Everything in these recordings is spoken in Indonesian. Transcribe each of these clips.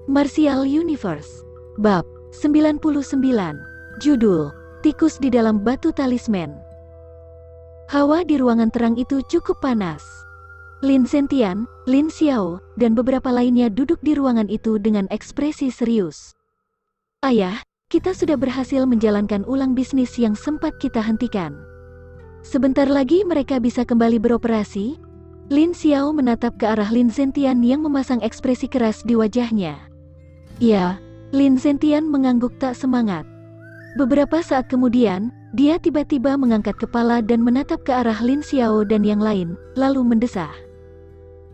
Martial Universe. Bab 99. Judul, Tikus di dalam Batu Talisman. Hawa di ruangan terang itu cukup panas. Lin Zentian, Lin Xiao, dan beberapa lainnya duduk di ruangan itu dengan ekspresi serius. Ayah, kita sudah berhasil menjalankan ulang bisnis yang sempat kita hentikan. Sebentar lagi mereka bisa kembali beroperasi. Lin Xiao menatap ke arah Lin Zentian yang memasang ekspresi keras di wajahnya. Ya, Lin Zentian mengangguk tak semangat. Beberapa saat kemudian, dia tiba-tiba mengangkat kepala dan menatap ke arah Lin Xiao dan yang lain, lalu mendesah.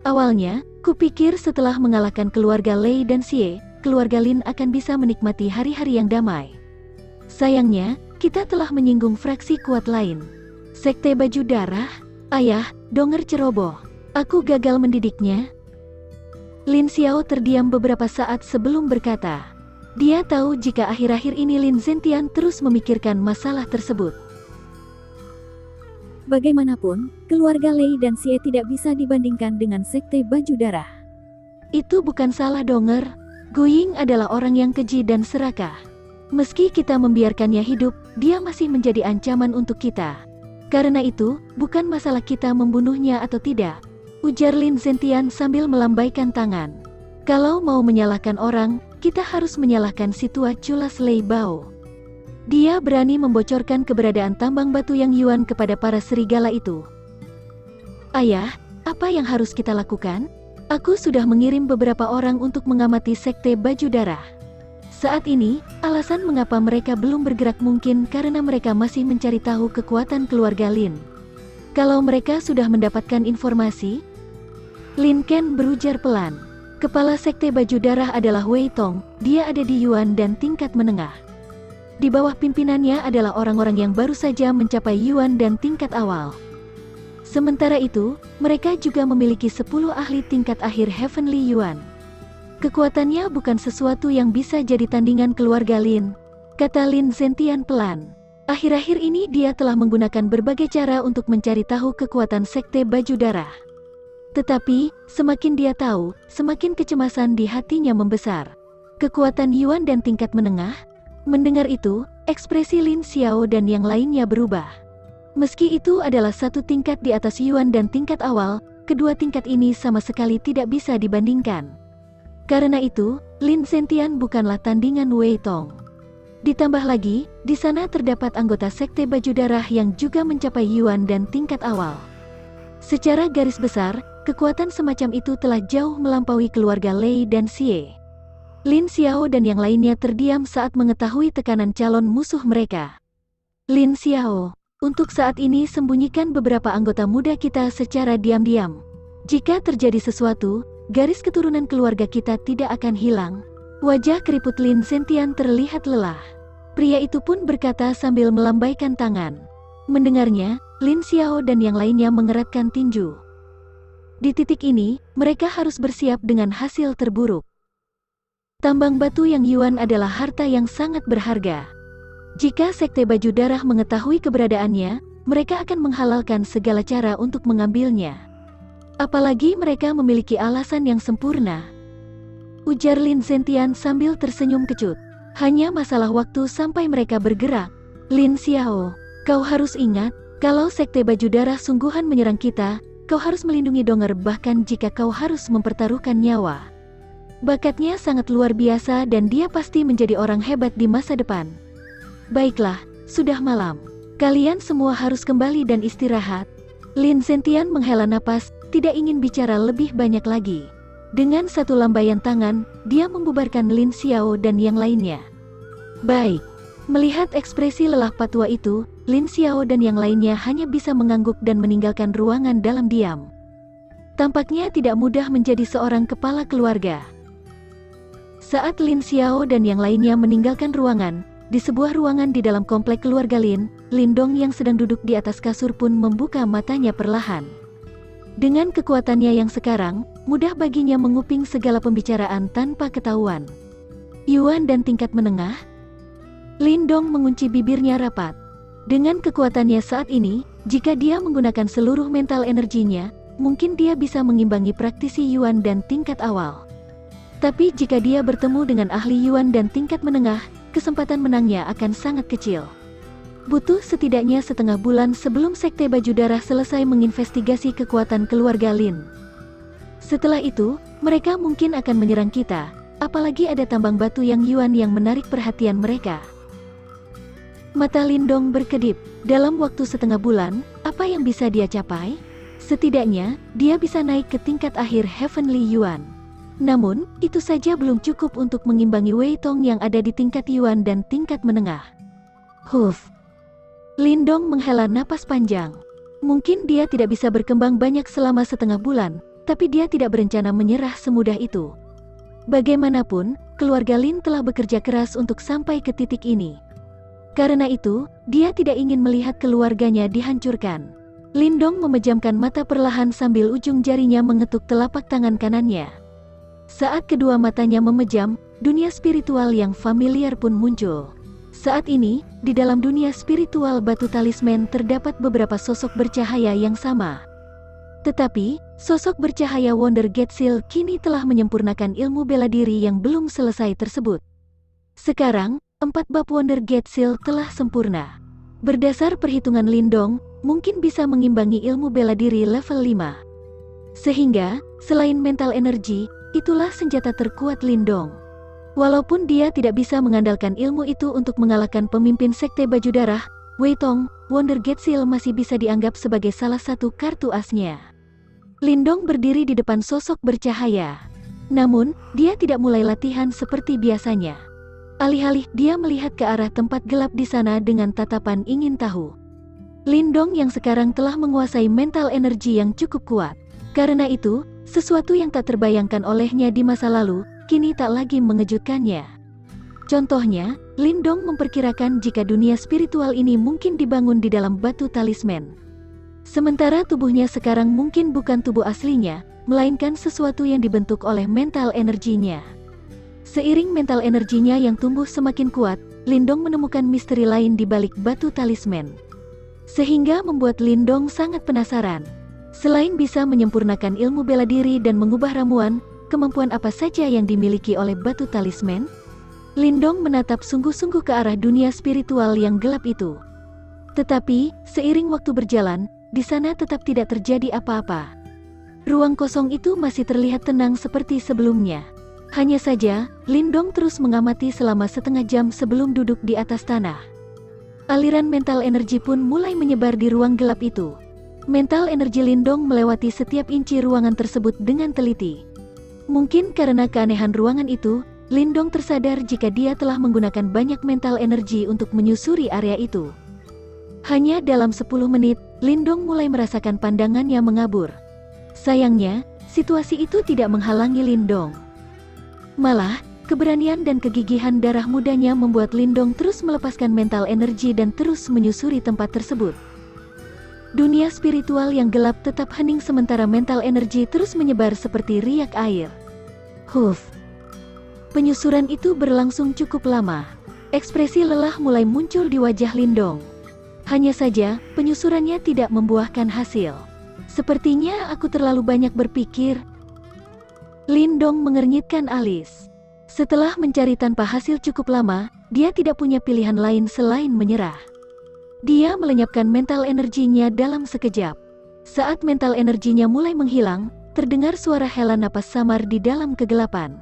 Awalnya, kupikir setelah mengalahkan keluarga Lei dan Xie, keluarga Lin akan bisa menikmati hari-hari yang damai. Sayangnya, kita telah menyinggung fraksi kuat lain. Sekte Baju Darah. Ayah, Donger ceroboh. Aku gagal mendidiknya. Lin Xiao terdiam beberapa saat sebelum berkata. Dia tahu jika akhir-akhir ini Lin Zentian terus memikirkan masalah tersebut. Bagaimanapun, keluarga Lei dan Xie tidak bisa dibandingkan dengan Sekte Baju Darah. Itu bukan salah Donger. Guying adalah orang yang keji dan serakah. Meski kita membiarkannya hidup, dia masih menjadi ancaman untuk kita. Karena itu, bukan masalah kita membunuhnya atau tidak, ujar Lin Zentian sambil melambaikan tangan. Kalau mau menyalahkan orang, kita harus menyalahkan si tua culas Lei Bao. Dia berani membocorkan keberadaan tambang batu yang Yuan kepada para serigala itu. Ayah, apa yang harus kita lakukan? Aku sudah mengirim beberapa orang untuk mengamati Sekte Baju Darah. Saat ini, alasan mengapa mereka belum bergerak mungkin karena mereka masih mencari tahu kekuatan keluarga Lin. Kalau mereka sudah mendapatkan informasi, Lin Ken berujar pelan. Kepala Sekte Baju Darah adalah Wei Tong, dia ada di Yuan dan tingkat menengah. Di bawah pimpinannya adalah orang-orang yang baru saja mencapai Yuan dan tingkat awal. Sementara itu, mereka juga memiliki 10 ahli tingkat akhir Heavenly Yuan. Kekuatannya bukan sesuatu yang bisa jadi tandingan keluarga Lin, kata Lin Zentian pelan. Akhir-akhir ini dia telah menggunakan berbagai cara untuk mencari tahu kekuatan Sekte Baju Darah. Tetapi, semakin dia tahu, semakin kecemasan di hatinya membesar. Kekuatan Yuan dan tingkat menengah. Mendengar itu, ekspresi Lin Xiao dan yang lainnya berubah. Meski itu adalah satu tingkat di atas Yuan dan tingkat awal, kedua tingkat ini sama sekali tidak bisa dibandingkan. Karena itu, Lin Zentian bukanlah tandingan Wei Tong. Ditambah lagi, di sana terdapat anggota Sekte Baju Darah yang juga mencapai Yuan dan tingkat awal. Secara garis besar, kekuatan semacam itu telah jauh melampaui keluarga Lei dan Xie. Lin Xiao dan yang lainnya terdiam saat mengetahui tekanan calon musuh mereka. Lin Xiao, untuk saat ini sembunyikan beberapa anggota muda kita secara diam-diam. Jika terjadi sesuatu, garis keturunan keluarga kita tidak akan hilang. Wajah keriput Lin Zentian terlihat lelah. Pria itu pun berkata sambil melambaikan tangan. Mendengarnya, Lin Xiao dan yang lainnya mengeratkan tinju. Di titik ini, mereka harus bersiap dengan hasil terburuk. Tambang batu yang Yuan adalah harta yang sangat berharga. Jika Sekte Baju Darah mengetahui keberadaannya, mereka akan menghalalkan segala cara untuk mengambilnya. Apalagi mereka memiliki alasan yang sempurna. Ujar Lin Zentian sambil tersenyum kecut. Hanya masalah waktu sampai mereka bergerak. Lin Xiao, kau harus ingat, kalau Sekte Baju Darah sungguhan menyerang kita, kau harus melindungi Donger bahkan jika kau harus mempertaruhkan nyawa. Bakatnya sangat luar biasa dan dia pasti menjadi orang hebat di masa depan. Baiklah, sudah malam. Kalian semua harus kembali dan istirahat. Lin Zentian menghela napas, tidak ingin bicara lebih banyak lagi. Dengan satu lambaian tangan, dia membubarkan Lin Xiao dan yang lainnya. Baik. Melihat ekspresi lelah patua itu, Lin Xiao dan yang lainnya hanya bisa mengangguk dan meninggalkan ruangan dalam diam. Tampaknya tidak mudah menjadi seorang kepala keluarga. Saat Lin Xiao dan yang lainnya meninggalkan ruangan, di sebuah ruangan di dalam komplek keluarga Lin, Lin Dong yang sedang duduk di atas kasur pun membuka matanya perlahan. Dengan kekuatannya yang sekarang, mudah baginya menguping segala pembicaraan tanpa ketahuan. Yuan dan tingkat menengah. Lin Dong mengunci bibirnya rapat. Dengan kekuatannya saat ini, jika dia menggunakan seluruh mental energinya, mungkin dia bisa mengimbangi praktisi Yuan dan tingkat awal. Tapi jika dia bertemu dengan ahli Yuan dan tingkat menengah, kesempatan menangnya akan sangat kecil. Butuh setidaknya setengah bulan sebelum Sekte Baju Darah selesai menginvestigasi kekuatan keluarga Lin. Setelah itu, mereka mungkin akan menyerang kita, apalagi ada tambang batu yang Yuan yang menarik perhatian mereka. Mata Lindong berkedip. Dalam waktu setengah bulan, apa yang bisa dia capai? Setidaknya, dia bisa naik ke tingkat akhir Heavenly Yuan. Namun, itu saja belum cukup untuk mengimbangi Wei Tong yang ada di tingkat Yuan dan tingkat menengah. Huff. Lindong menghela napas panjang. Mungkin dia tidak bisa berkembang banyak selama setengah bulan, tapi dia tidak berencana menyerah semudah itu. Bagaimanapun, keluarga Lin telah bekerja keras untuk sampai ke titik ini. Karena itu, dia tidak ingin melihat keluarganya dihancurkan. Lindong memejamkan mata perlahan sambil ujung jarinya mengetuk telapak tangan kanannya. Saat kedua matanya memejam, dunia spiritual yang familiar pun muncul. Saat ini, di dalam dunia spiritual batu talisman terdapat beberapa sosok bercahaya yang sama. Tetapi, sosok bercahaya Wonder Gate Seal kini telah menyempurnakan ilmu bela diri yang belum selesai tersebut. Sekarang, 4 bab Wonder Gate Seal telah sempurna. Berdasar perhitungan Lindong, mungkin bisa mengimbangi ilmu bela diri level 5. Sehingga, selain mental energi, itulah senjata terkuat Lindong. Walaupun dia tidak bisa mengandalkan ilmu itu untuk mengalahkan pemimpin Sekte Baju Darah, Wei Tong, Wonder Gate Seal masih bisa dianggap sebagai salah satu kartu asnya. Lindong berdiri di depan sosok bercahaya. Namun, dia tidak mulai latihan seperti biasanya. Alih-alih dia melihat ke arah tempat gelap di sana dengan tatapan ingin tahu. Lindong yang sekarang telah menguasai mental energi yang cukup kuat. Karena itu, sesuatu yang tak terbayangkan olehnya di masa lalu, kini tak lagi mengejutkannya. Contohnya, Lindong memperkirakan jika dunia spiritual ini mungkin dibangun di dalam batu talisman. Sementara tubuhnya sekarang mungkin bukan tubuh aslinya, melainkan sesuatu yang dibentuk oleh mental energinya. Seiring mental energinya yang tumbuh semakin kuat, Lindong menemukan misteri lain di balik batu talisman. Sehingga membuat Lindong sangat penasaran. Selain bisa menyempurnakan ilmu bela diri dan mengubah ramuan, kemampuan apa saja yang dimiliki oleh batu talisman? Lindong menatap sungguh-sungguh ke arah dunia spiritual yang gelap itu. Tetapi, seiring waktu berjalan, di sana tetap tidak terjadi apa-apa. Ruang kosong itu masih terlihat tenang seperti sebelumnya. Hanya saja, Lindong terus mengamati selama setengah jam sebelum duduk di atas tanah. Aliran mental energi pun mulai menyebar di ruang gelap itu. Mental energi Lindong melewati setiap inci ruangan tersebut dengan teliti. Mungkin karena keanehan ruangan itu, Lindong tersadar jika dia telah menggunakan banyak mental energi untuk menyusuri area itu. Hanya dalam 10 menit, Lindong mulai merasakan pandangannya mengabur. Sayangnya, situasi itu tidak menghalangi Lindong. Malah, keberanian dan kegigihan darah mudanya membuat Lindong terus melepaskan mental energi dan terus menyusuri tempat tersebut. Dunia spiritual yang gelap tetap hening sementara mental energi terus menyebar seperti riak air. Huff. Penyusuran itu berlangsung cukup lama. Ekspresi lelah mulai muncul di wajah Lindong. Hanya saja, penyusurannya tidak membuahkan hasil. Sepertinya aku terlalu banyak berpikir. Lindong mengernyitkan alis. Setelah mencari tanpa hasil cukup lama, dia tidak punya pilihan lain selain menyerah. Dia melenyapkan mental energinya dalam sekejap. Saat mental energinya mulai menghilang, terdengar suara hela napas samar di dalam kegelapan.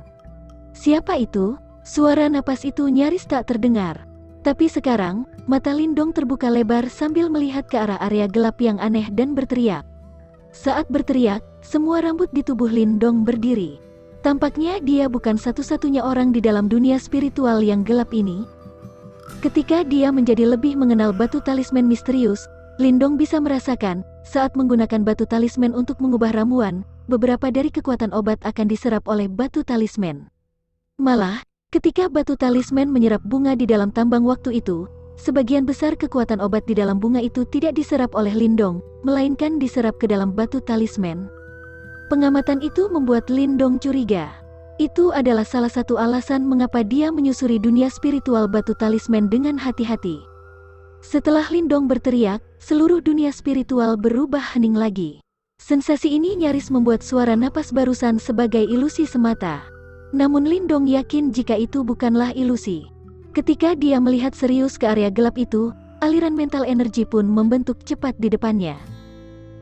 Siapa itu? Suara napas itu nyaris tak terdengar. Tapi sekarang, mata Lindong terbuka lebar sambil melihat ke arah area gelap yang aneh dan berteriak. Saat berteriak, semua rambut di tubuh Lindong berdiri. Tampaknya dia bukan satu-satunya orang di dalam dunia spiritual yang gelap ini. Ketika dia menjadi lebih mengenal batu talisman misterius, Lindong bisa merasakan, saat menggunakan batu talisman untuk mengubah ramuan, beberapa dari kekuatan obat akan diserap oleh batu talisman. Malah, ketika batu talisman menyerap bunga di dalam tambang waktu itu, sebagian besar kekuatan obat di dalam bunga itu tidak diserap oleh Lindong, melainkan diserap ke dalam batu talisman. Pengamatan itu membuat Lindong curiga. Itu adalah salah satu alasan mengapa dia menyusuri dunia spiritual batu talisman dengan hati-hati. Setelah Lindong berteriak, seluruh dunia spiritual berubah hening lagi. Sensasi ini nyaris membuat suara napas barusan sebagai ilusi semata. Namun Lindong yakin jika itu bukanlah ilusi. Ketika dia melihat serius ke area gelap itu, aliran mental energi pun membentuk cepat di depannya.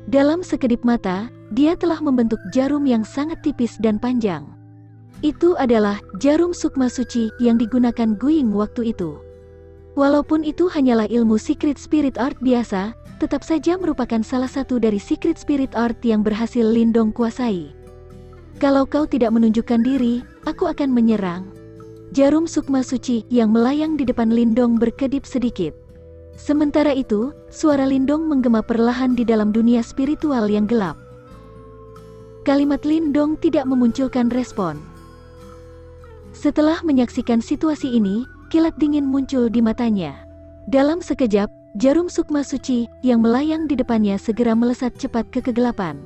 Dalam sekedip mata, dia telah membentuk jarum yang sangat tipis dan panjang. Itu adalah jarum sukma suci yang digunakan Guing waktu itu. Walaupun itu hanyalah ilmu Secret Spirit Art biasa, tetap saja merupakan salah satu dari Secret Spirit Art yang berhasil Lindong kuasai. Kalau kau tidak menunjukkan diri, aku akan menyerang. Jarum sukma suci yang melayang di depan Lindong berkedip sedikit. Sementara itu, suara Lindong menggema perlahan di dalam dunia spiritual yang gelap. Kalimat Lindong tidak memunculkan respon. Setelah menyaksikan situasi ini, kilat dingin muncul di matanya. Dalam sekejap, jarum sukma suci yang melayang di depannya segera melesat cepat ke kegelapan.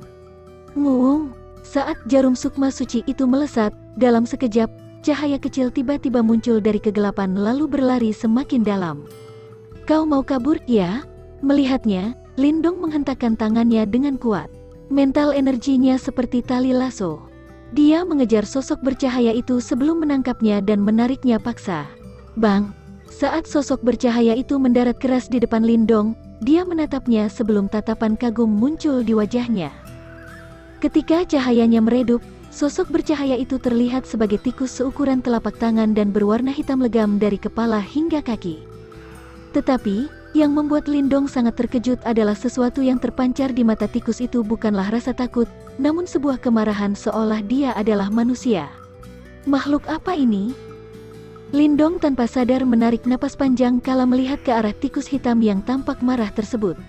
Nguung! Saat jarum sukma suci itu melesat, dalam sekejap, cahaya kecil tiba-tiba muncul dari kegelapan lalu berlari semakin dalam. Kau mau kabur, ya? Melihatnya, Lindong menghentakkan tangannya dengan kuat. Mental energinya seperti tali lasso. Dia mengejar sosok bercahaya itu sebelum menangkapnya dan menariknya paksa. Bang! Saat sosok bercahaya itu mendarat keras di depan Lindong, dia menatapnya sebelum tatapan kagum muncul di wajahnya. Ketika cahayanya meredup, sosok bercahaya itu terlihat sebagai tikus seukuran telapak tangan dan berwarna hitam legam dari kepala hingga kaki. Tetapi, yang membuat Lindong sangat terkejut adalah sesuatu yang terpancar di mata tikus itu bukanlah rasa takut, namun sebuah kemarahan seolah dia adalah manusia. Makhluk apa ini? Lindong tanpa sadar menarik napas panjang kala melihat ke arah tikus hitam yang tampak marah tersebut.